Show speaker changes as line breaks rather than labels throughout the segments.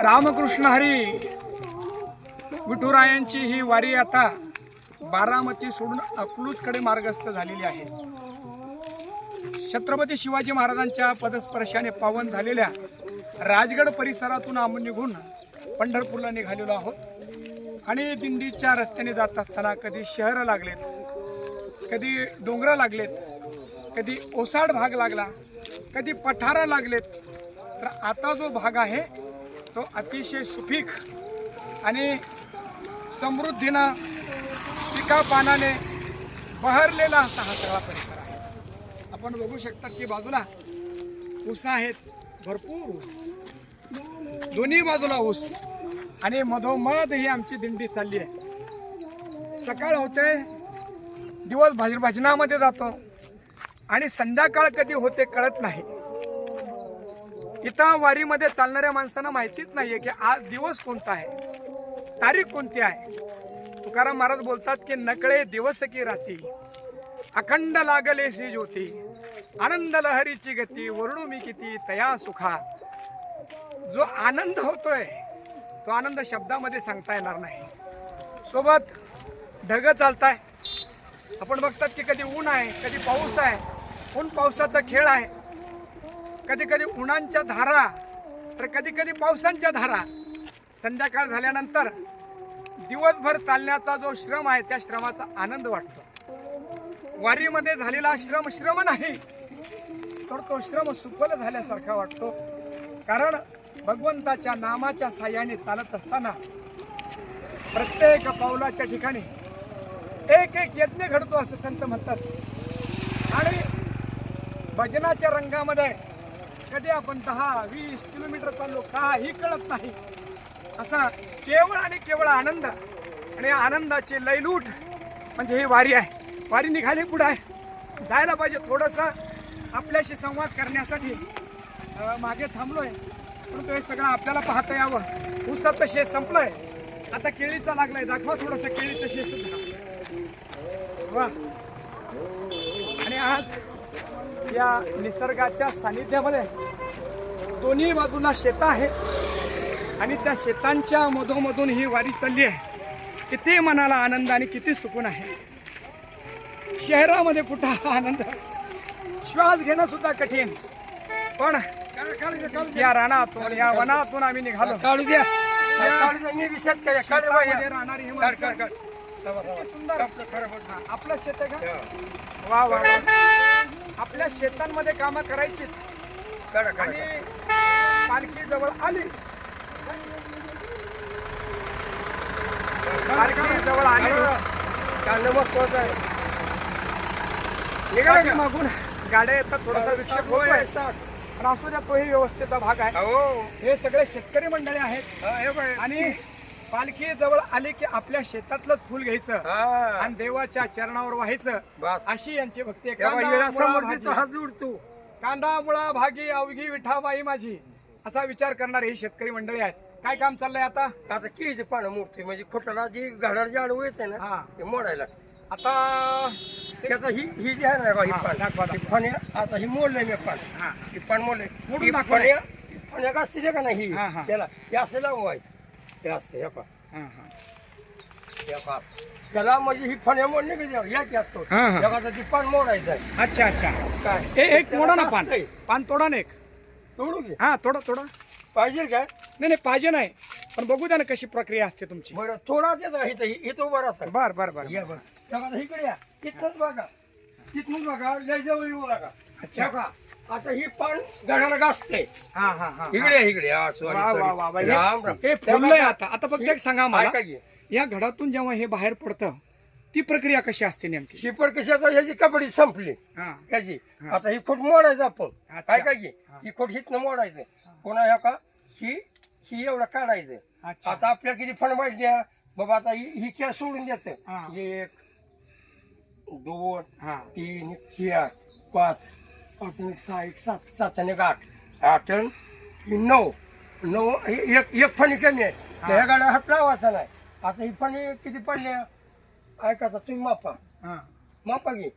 रामकृष्ण हरी विठुरायांची ही वारी आता बारामती सोडून अकलूजकडे मार्गस्थ झालेली आहे। छत्रपती शिवाजी महाराजांच्या पदस्पर्शाने पावन झालेल्या राजगड परिसरातून आम्ही निघून पंढरपूरला निघालेलो आहोत आणि दिंडीच्या रस्त्याने जात असताना कधी शहर लागलेत, कधी डोंगर लागलेत, कधी ओसाड भाग लागला, कधी पठारा लागलेत। तर आता जो भाग आहे तो अतिशय सुपीक आणि समृद्धीनं पिका पानाने बहरलेला असा हा सगळा परिसर आहे। आपण बघू शकता की बाजूला ऊस आहेत, भरपूर ऊस, दोन्ही बाजूला ऊस आणि मधोमध ही आमची दिंडी चालली आहे। सकाळ होते, दिवस भजनामध्ये जातो आणि संध्याकाळ कधी होते कळत नाही। इथं वारीमध्ये चालणाऱ्या माणसांना माहितीच नाहीये की आज दिवस कोणता आहे, तारीख कोणती आहे। तुकाराम महाराज बोलतात की नकळे दिवस की राती, अखंड लागले सी ज्योती, आनंद लहरीची गती, वरडू मी किती तया सुखा। जो आनंद होतोय तो आनंद शब्दामध्ये सांगता येणार नाही। सोबत ढग चालताय, आपण बघतात की कधी ऊन आहे, कधी पाऊस आहे, ऊन पावसाचा खेळ आहे, कधी कधी उन्हांच्या धारा तर कधी कधी पावसांच्या धारा। संध्याकाळ झाल्यानंतर दिवसभर चालण्याचा जो श्रम आहे त्या श्रमाचा आनंद वाटतो। वारीमध्ये झालेला श्रम श्रम नाही तर तो श्रम सुफल झाल्यासारखा वाटतो। कारण भगवंताच्या नामाच्या साह्याने चालत असताना प्रत्येक पावलाच्या ठिकाणी एक एक यज्ञ घडतो असं संत म्हणतात। आणि भजनाच्या रंगामध्ये कधी आपण 10-20 किलोमीटर चाललो काही कळत नाही, असा केवळ आणि केवळ आनंद आणि आनंदाची लयलूट म्हणजे ही वारी आहे। वारी निघाली पुढे आहे, जायला पाहिजे। थोडंसं आपल्याशी संवाद करण्यासाठी मागे थांबलोय, परंतु हे सगळं आपल्याला पाहता यावं। ऊसाचं शेत संपलंय, आता केळीचा लागलाय, दाखवा थोडंसं केळीचं शेत सुद्धा वा। आणि आज या निसर्गाच्या सानिध्यामध्ये दोन्ही बाजूला शेत आहे आणि त्या शेतांच्या मधोमधून ही वारी चालली आहे। किती मनाला आनंद आणि किती सुकून आहे। शहरामध्ये कुठं आनंद, श्वास घेणं सुद्धा कठीण, पण या रानातून या वनातून आम्ही निघालो। राहणारी ही माणसं सुंदर आपलं शेत आहे का? वा वा, आपल्या शेतांमध्ये कामं करायची आणि पालखी जवळ आली, पालखी जवळ आली मागून गाड्या येतात, थोडासा विक्षेप होतोय, पण असू द्या, तोही व्यवस्थेचा भाग आहे। हे सगळे शेतकरी मंडळी आहेत आणि पालखी जवळ आली की आपल्या शेतातलंच फुल घ्यायचं आणि देवाच्या चरणावर व्हायचं, अशी यांची भक्ती आहे। कांदा मुळा भागी अवघी विठाबाई माझी, असा विचार करणारे ही शेतकरी मंडळी आहेत। काय काम चाललंय आता?
आता केळीचे पानं मोठे म्हणजे खोटाला जी घाडाची आडू येते ना ते मोडायला
आता
त्याचा ही जी आहे ना ही पान, फण्या आता ही मोडलंय मी पान, ही पान मोडलंय, फण्या असते का नाही त्याला हे असं लावायचं, हे असं हे पा त्याला म्हणजे ही फण्या मोडणे की याची असतो ती पान मोडायचं आहे।
अच्छा अच्छा,
काय
एक मोडा ना पान, पान तोडा ना, एक
तोडू घे।
हा थोडा थोडा
पाहिजे काय?
नाही पाहिजे नाही, पण बघू द्या ना कशी प्रक्रिया असते तुमची।
बरं थोडा देता इथं उभा राहता।
बर बर बर,
या बरं इकडे या, तिथनच बघा, तिथून बघा, लय जवळ येऊ नका।
अच्छा,
आता ही पान घडाला घासते,
हा हा हा,
इकडे इकडे
राम राम। हे फुललंय आता। आता फक्त एक सांगा मला, या घडातून जेव्हा हे बाहेर पडतं ती प्रक्रिया कशी असते नेमकी?
ही पण कशी आता ह्याची कबड्डी संपली ह्याची, आता ही खोट मोडायचं आपण, काय काय ही खोट हिथनं मोडायचं, पुन्हा ह्या का ही एवढं काढायचं। आता आपल्या किती फण माहिती द्या बाबा, आता ही खेळ सोडून द्यायचं, 1 2 3 4 5 5 6 7 7 आणि 8 8 9 9 एक फणी कमी आहे, ह्या गाड्या हात लावायचा नाही। आता ही फणी किती पडल्या ऐकायचा तुम्ही मापा घे,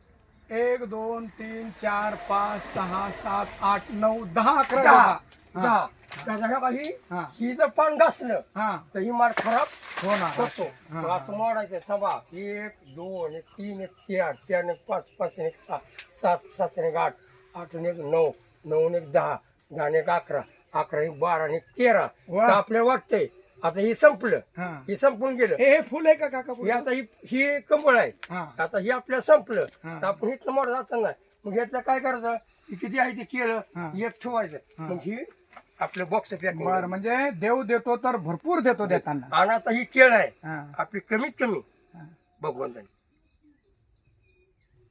1 2 3 4 5 6 7 8 9 10 11 10
त्याचा ह्या काही
हा.
ही जर पान घासलं
हा
तर ही माड खराब
होणार
होतो. मग असं मोडायचं थांबा 1 2 1 3 1 4 4 1 5 5 1 6 7 7 1 8 8 1 9 9 1 10 10 1 11 11 1 12 1 13
वा.
तर आपल्याला वाटतंय आता हे संपलं,
हा.
हे संपून गेलं.
हे फुल आहे का काका
हे आता ही कंबळ आहे.
हा.
आता हे आपल्याला संपलं
हा.
तर आपण इथलं मोड जात नाही. मग ह्यातलं काय करायचं, हे किती आहे ते केलं
हा.
एक ठेवायचं. मग ही आपलं बॉक्स
बर म्हणजे देव देतो तर भरपूर देतो देताना.
आणि आता ही केळ आहे
हा.
आपली कमीत कमी
हा.
भगवंतानी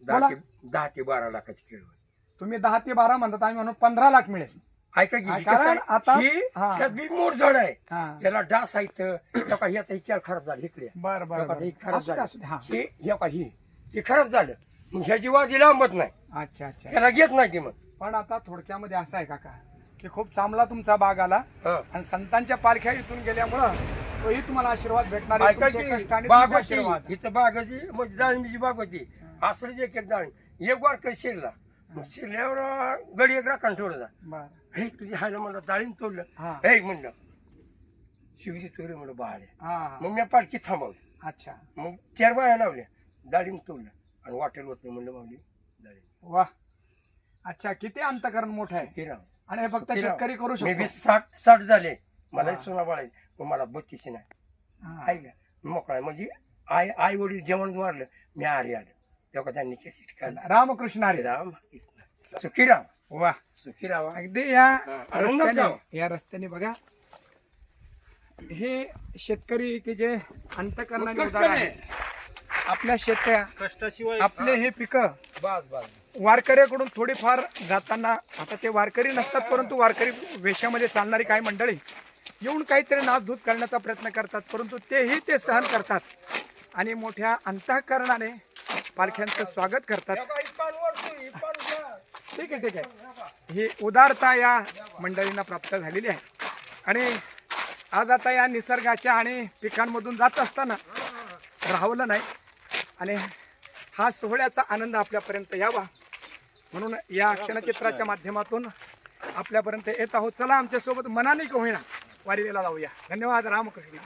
बोला.
10 ते 12 लाखाची केळ होती.
तुम्ही 10 ते 12 म्हणतात, आम्ही म्हणून 15 लाख मिळेल.
ऐका की ही
कारण
कसं आहे,
आता-
ही
हा.
त्यात बी मोड झाड आहे.
हा.
याला डास आहेत. तेव्हा ह्याचा ही केळ खराब झाली इकडे.
बर बर
तेव्हा
बर.
ही खराब
असू दे, असू दे. हा.
झाली. हे खराब झालं. मग ह्याची वादी लांबत नाही,
अच्छा अच्छा.
ह्याला घेत नाही ती. मग
पण आता थोडक्यामध्ये असं आहे काका की खूप चांगला तुमचा बाग आला
हा.
आणि संतांच्या पालख्या इथून गेल्यामुळं तोही तुम्हाला आशीर्वाद भेटणार आहे.
ऐका
तुमचे कष्ट आणि
की बाग
तुमचे
होती
आशीर्वाद.
इथं बागाची म्हणजे डाळिंबीची बाग होती. असलीच एक एक डाळिंब एक वारकरी शिरला. मग शिरल्यावर गडी एक राखण ठेवला.
बर.
हे तुझी हायला म्हणलं डाळिंब तोडलं.
हा.
हे म्हणलं शिवजी तोडले म्हणलं बाळे.
हा.
मग मी पालखी थांबवली.
अच्छा.
मग 4 बाया लावल्या. डाळिंब तोडलं आणि वाटेल होत म्हणलं मावली डाळिंब.
वा. अच्छा, किती अंतकरण मोठं आहे
फिरा.
आणि हे फक्त शेतकरी करू
मी बी
शकतो.
60 झाले. मला
हा.
सोना बाळा पण मला 32 नाही.
हा.
आहे का मोकळा म्हणजे आई वडील जेवण मारलं मी आरी आलं तेव्हा त्यांनी केसी काढला.
रामकृष्ण हरी.
राम सुखी राम
वा.
सुखी राम.
अगदी या
आनंदात
रस्त्याने
जावं.
या रस्त्याने बघा हे शेतकरी की जे अंतकरणाने उदार आहे. आपल्या शेतकऱ्या
कष्टाशिवाय
आपले हे पिकं
बस बस
वारकऱ्याकडून थोडीफार जाताना, आता ते वारकरी नसतात परंतु वारकरी वेशामध्ये चालणारी काही मंडळी येऊन काहीतरी नासधूस करण्याचा प्रयत्न करतात, परंतु तेही ते सहन करतात आणि मोठ्या अंतःकरणाने पालख्यांचं स्वागत करतात. ठीक आहे ठीक आहे. ही उदारता या मंडळींना प्राप्त झालेली आहे आणि आज आता या निसर्गाच्या आणि पिकांमधून जात असताना राहवलं नाही आणि हा सोहळ्याचा आनंद आपल्यापर्यंत यावा म्हणून या क्षणचित्राच्या माध्यमातून आपल्यापर्यंत येत आहोत. चला आमच्यासोबत मनाने का होईना वारीला जाऊया. धन्यवाद. रामकृष्ण.